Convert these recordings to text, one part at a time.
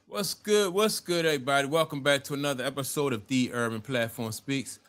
What's good? What's good, everybody? Welcome back to another episode of The Urban Platform Speaks.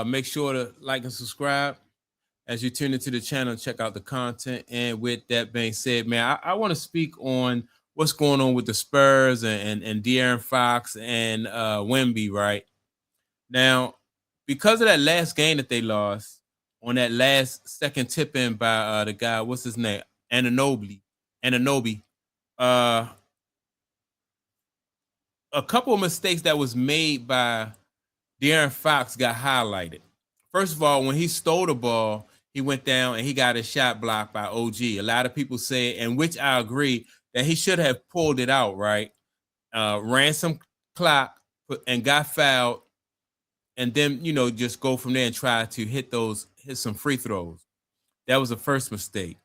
Make sure to like and subscribe as you tune into the channel and check out the content. And with that being said, man, I want to speak on what's going on with the Spurs and De'Aaron Fox and Wemby, right? Now, because of that last game that they lost on that last second tip in by the guy, what's his name? Ananobi. Uh, a couple of mistakes that was made by De'Aaron Fox got highlighted. First of all, when he stole the ball, he went down and he got his shot blocked by OG. A lot of people say, and which I agree, that he should have pulled it out, right? Ran some clock and got fouled, and then just go from there and try to hit some free throws. That was the first mistake.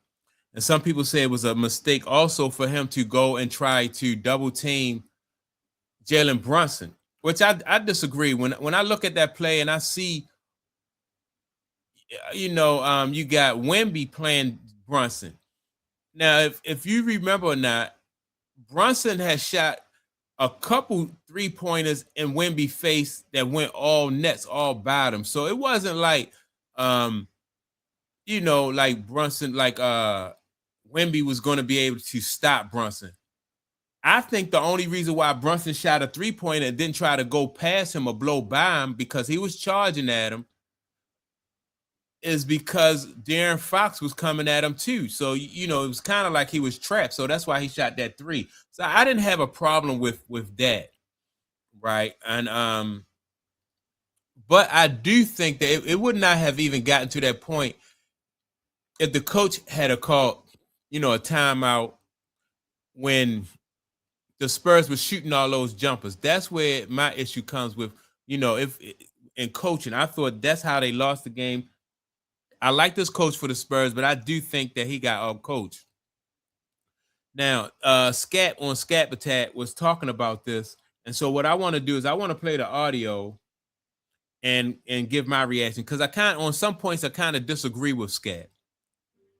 And some people say it was a mistake also for him to go and try to double team Jalen Brunson, which I disagree. When I look at that play and I see, you got Wemby playing Brunson. Now, if you remember or not, Brunson has shot a couple 3-pointers in Wemby face that went all nets, all bottom. So it wasn't like, like Brunson, like Wemby was going to be able to stop Brunson. I think the only reason why Brunson shot a 3-pointer and didn't try to go past him or blow by him because he was charging at him is because De'Aaron Fox was coming at him too. So, it was kind of like he was trapped. So that's why he shot that 3. So I didn't have a problem with that, right? And but I do think that it would not have even gotten to that point if the coach had a call, a timeout when the Spurs were shooting all those jumpers. That's where my issue comes with, if in coaching. I thought that's how they lost the game. I like this coach for the Spurs, but I do think that he got out-coached. Now, Scat on Scat Attack was talking about this, and so what I want to do is I want to play the audio and give my reaction because on some points I kind of disagree with Scat.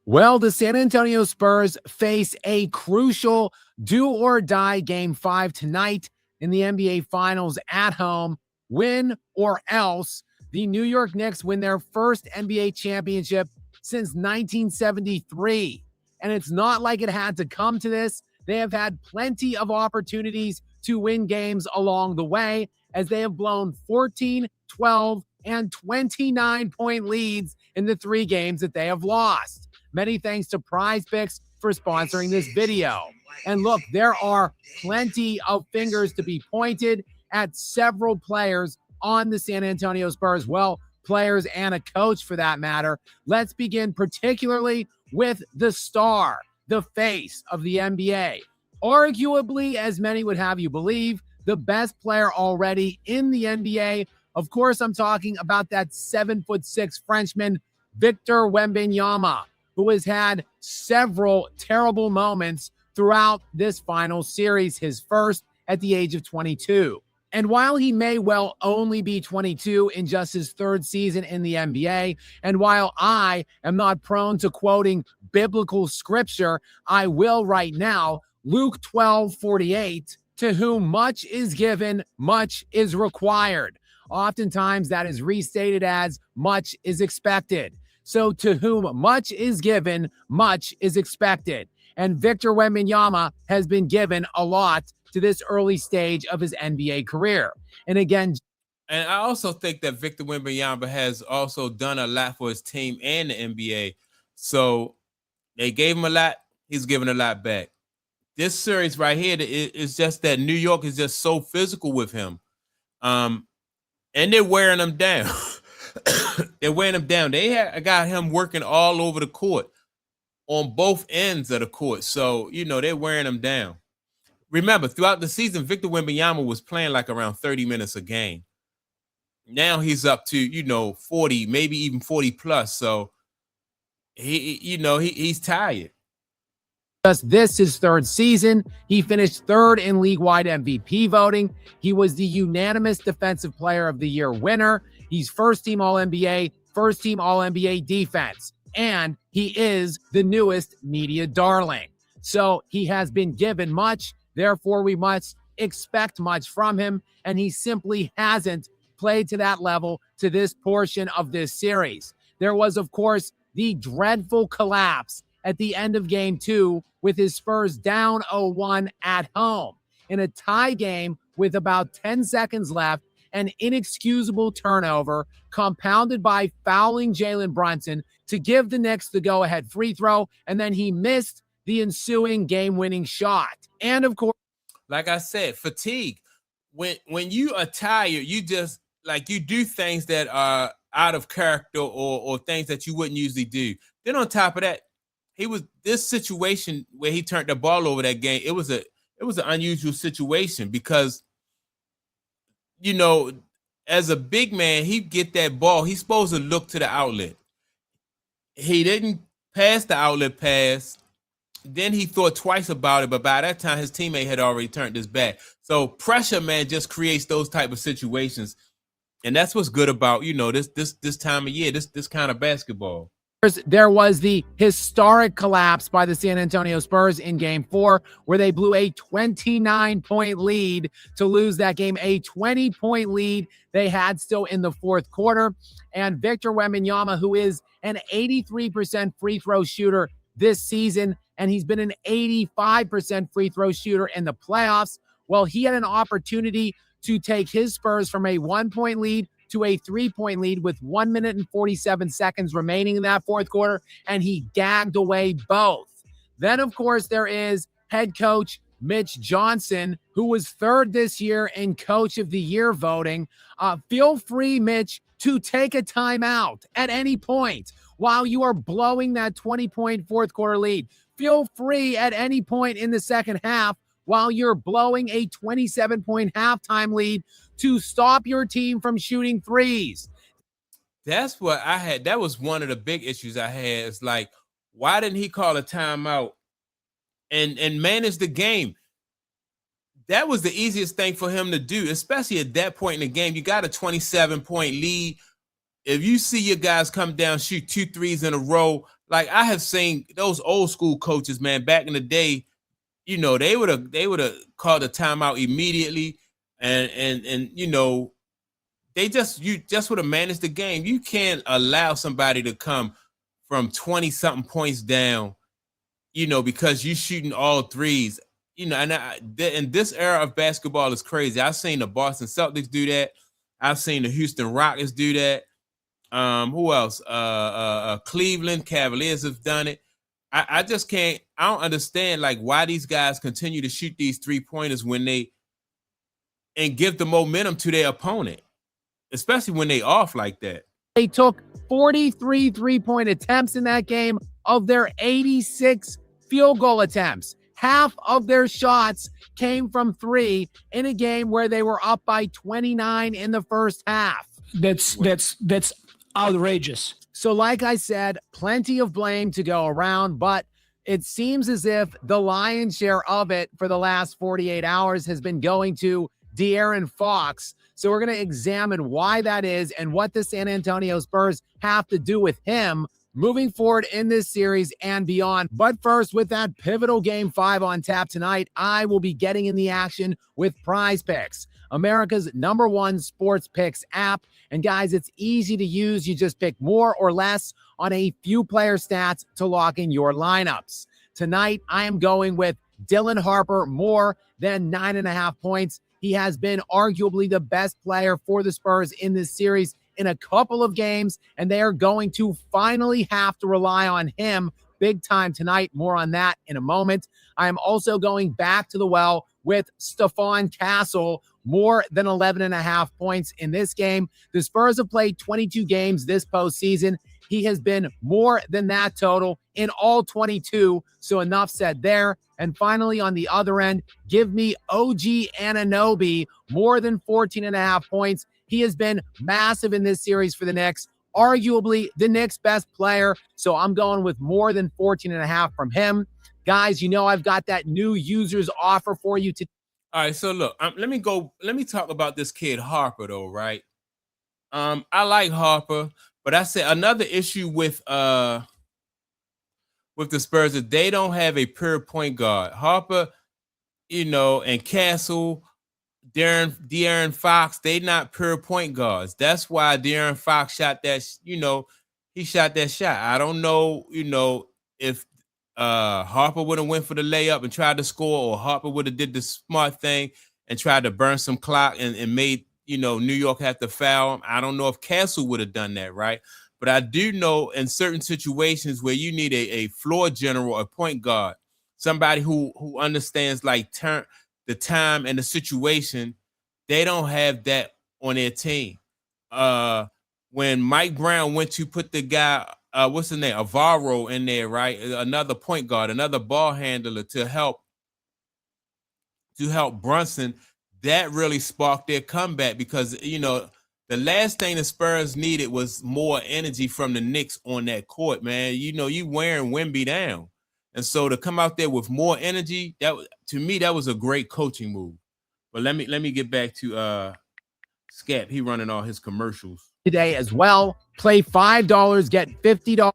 Well, the San Antonio Spurs face a crucial do-or-die Game 5 tonight in the NBA Finals at home. Win or else, the New York Knicks win their first NBA championship since 1973. And it's not like it had to come to this. They have had plenty of opportunities to win games along the way, as they have blown 14, 12, and 29-point leads in the 3 games that they have lost. Many thanks to Prize Picks for sponsoring this video. And look, there are plenty of fingers to be pointed at several players on the San Antonio Spurs. Well, players and a coach for that matter. Let's begin particularly with the star, the face of the NBA. Arguably, as many would have you believe, the best player already in the NBA. Of course, I'm talking about that 7'6" Frenchman, Victor Wembanyama, who has had several terrible moments throughout this final series, his first at the age of 22. And while he may well only be 22 in just his 3rd season in the NBA, and while I am not prone to quoting biblical scripture, I will right now. Luke 12:48, to whom much is given, much is required. Oftentimes that is restated as much is expected. So to whom much is given, much is expected. And Victor Wembanyama has been given a lot to this early stage of his NBA career. And again, and I also think that Victor Wembanyama has also done a lot for his team and the NBA. So they gave him a lot. He's given a lot back. This series right here is just that New York is just so physical with him. And they're wearing him down. They're wearing him down. They got him working all over the court on both ends of the court. So, they're wearing him down. Remember, throughout the season, Victor Wembanyama was playing like around 30 minutes a game. Now he's up to, 40, maybe even 40 plus. So he's tired. Just this his 3rd season. He finished 3rd in league-wide MVP voting. He was the unanimous Defensive Player of the Year winner. He's first-team All-NBA, first-team All-NBA defense. And he is the newest media darling. So he has been given much. Therefore, we must expect much from him, and he simply hasn't played to that level to this portion of this series. There was, of course, the dreadful collapse at the end of game 2 with his Spurs down 0-1 at home. In a tie game with about 10 seconds left, an inexcusable turnover compounded by fouling Jalen Brunson to give the Knicks the go-ahead free throw, and then he missed the ensuing game-winning shot. And of course, like I said, fatigue. When you are tired, you just you do things that are out of character or things that you wouldn't usually do. Then on top of that, this situation where he turned the ball over that game. It was an unusual situation because, as a big man, he get that ball. He's supposed to look to the outlet. He didn't pass the outlet pass. Then he thought twice about it, but by that time his teammate had already turned his back. So pressure, man, just creates those type of situations, and that's what's good about this time of year, this kind of basketball. There was the historic collapse by the San Antonio Spurs in game 4, where they blew a 29-point lead to lose that game, a 20-point lead they had still in the fourth quarter. And Victor Wembanyama, who is an 83% free throw shooter this season, and he's been an 85% free throw shooter in the playoffs, well, he had an opportunity to take his Spurs from a 1-point lead to a 3-point lead with 1 minute and 47 seconds remaining in that fourth quarter, and he gagged away both. Then, of course, there is head coach Mitch Johnson, who was third this year in Coach of the Year voting. Feel free, Mitch, to take a timeout at any point while you are blowing that 20-point fourth quarter lead. Feel free at any point in the second half while you're blowing a 27-point halftime lead to stop your team from shooting threes. That's what I had. That was one of the big issues I had. It's like, why didn't he call a timeout and manage the game? That was the easiest thing for him to do, especially at that point in the game. You got a 27-point lead. If you see your guys come down, shoot 2 threes in a row, like I have seen those old school coaches, man, back in the day, they would have called a timeout immediately. And they just would have managed the game. You can't allow somebody to come from 20-something points down, because you're shooting all threes. And this era of basketball is crazy. I've seen the Boston Celtics do that. I've seen the Houston Rockets do that. Who else? Cleveland Cavaliers have done it. I just can't. I don't understand why these guys continue to shoot these 3-pointers and give the momentum to their opponent, especially when they off like that. They took 43 3-point attempts in that game of their 86 field goal attempts. Half of their shots came from 3 in a game where they were up by 29 in the first half. That's outrageous. So like I said, plenty of blame to go around, but it seems as if the lion's share of it for the last 48 hours has been going to De'Aaron Fox. So we're going to examine why that is and what the San Antonio Spurs have to do with him moving forward in this series and beyond. But first, with that pivotal Game 5 on tap tonight, I will be getting in the action with Prize Picks, America's #1 sports picks app. And guys, it's easy to use. You just pick more or less on a few player stats to lock in your lineups. Tonight, I am going with Dylan Harper more than 9.5 points. He has been arguably the best player for the Spurs in this series in a couple of games, and they are going to finally have to rely on him big time tonight. More on that in a moment. I am also going back to the well with Stephon Castle, more than 11.5 points in this game. The Spurs have played 22 games this postseason. He has been more than that total in all 22, so enough said there. And finally, on the other end, give me OG Anunoby, more than 14.5 points. He has been massive in this series for the Knicks, arguably the Knicks' best player. So I'm going with more than 14.5 from him. Guys, I've got that new users offer for you today. All right, so look, let me talk about this kid Harper though, right? I like Harper, but I said another issue with the Spurs is they don't have a pure point guard. Harper, and Castle De'Aaron Fox, they not pure point guards. That's why De'Aaron Fox shot that, he shot that shot. I don't know, if Harper would have went for the layup and tried to score, or Harper would have did the smart thing and tried to burn some clock and made, New York have to foul him. I don't know if Castle would have done that, right? But I do know in certain situations where you need a floor general, a point guard, somebody who understands like the time and the situation, they don't have that on their team. When Mike Brown went to put the guy, what's his name, Avaro in there, right? Another point guard, another ball handler to help Brunson, that really sparked their comeback because, the last thing the Spurs needed was more energy from the Knicks on that court, man. You wearing Wemby down. And so to come out there with more energy, to me, that was a great coaching move. But let me get back to Scap. He running all his commercials today as well. Play $5, get $50.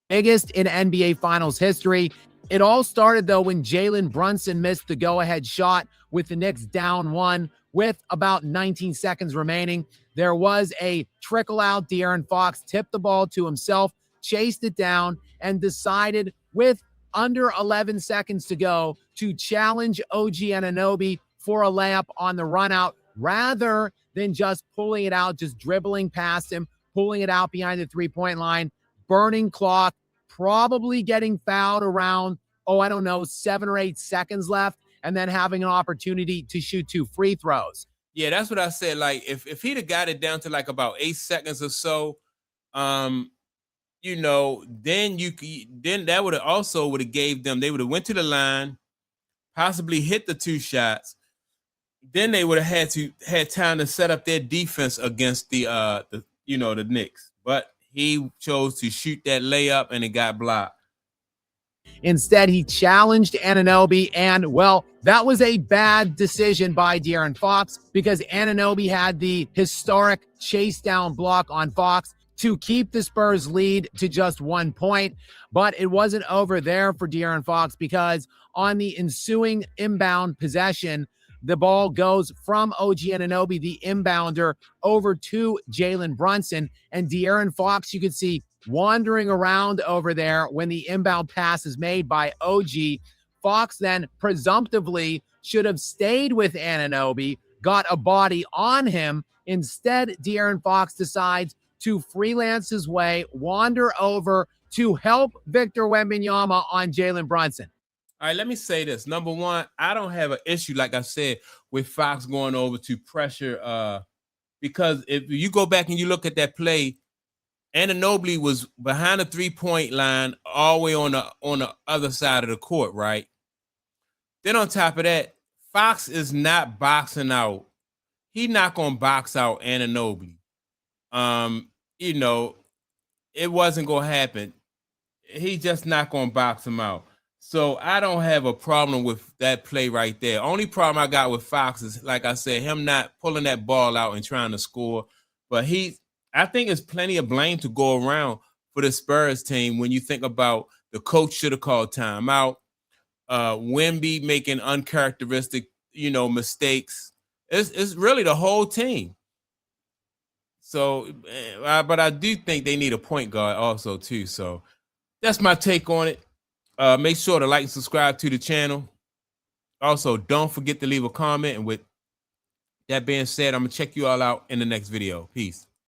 Biggest in NBA Finals history. It all started, though, when Jalen Brunson missed the go-ahead shot with the Knicks down 1 with about 19 seconds remaining. There was a trickle out. De'Aaron Fox tipped the ball to himself, chased it down, and decided with under 11 seconds to go to challenge OG Anunoby for a layup on the run out rather than just pulling it out, just dribbling past him, pulling it out behind the three-point line, burning clock, probably getting fouled around, 7 or 8 seconds left, and then having an opportunity to shoot 2 free throws. Yeah, that's what I said. Like, if he'd have got it down to like about 8 seconds or so, then that would have gave them, they would have went to the line, possibly hit the 2 shots. Then they would have had time to set up their defense against the Knicks. But he chose to shoot that layup and it got blocked. Instead, he challenged Anunoby, and, well, that was a bad decision by De'Aaron Fox because Anunoby had the historic chase down block on Fox to keep the Spurs lead to just 1 point. But it wasn't over there for De'Aaron Fox because on the ensuing inbound possession, the ball goes from OG Anunoby, the inbounder, over to Jalen Brunson. And De'Aaron Fox, you could see wandering around over there when the inbound pass is made by OG. Fox then presumptively should have stayed with Anunoby, got a body on him. Instead, De'Aaron Fox decides to freelance his way, wander over to help Victor Wembanyama on Jalen Brunson. All right, let me say this. Number one, I don't have an issue, like I said, with Fox going over to pressure because if you go back and you look at that play, Anunoby was behind the 3-point line all the way on the other side of the court, right? Then on top of that, Fox is not boxing out. He's not going to box out Anunoby. It wasn't going to happen. He's just not going to box him out. So I don't have a problem with that play right there. Only problem I got with Fox is, like I said, him not pulling that ball out and trying to score. But I think there's plenty of blame to go around for the Spurs team when you think about the coach should have called timeout, Wemby making uncharacteristic, mistakes. It's really the whole team. So, but I do think they need a point guard also too. So that's my take on it. Make sure to like and subscribe to the channel. Also, don't forget to leave a comment. And with that being said, I'm going to check you all out in the next video. Peace.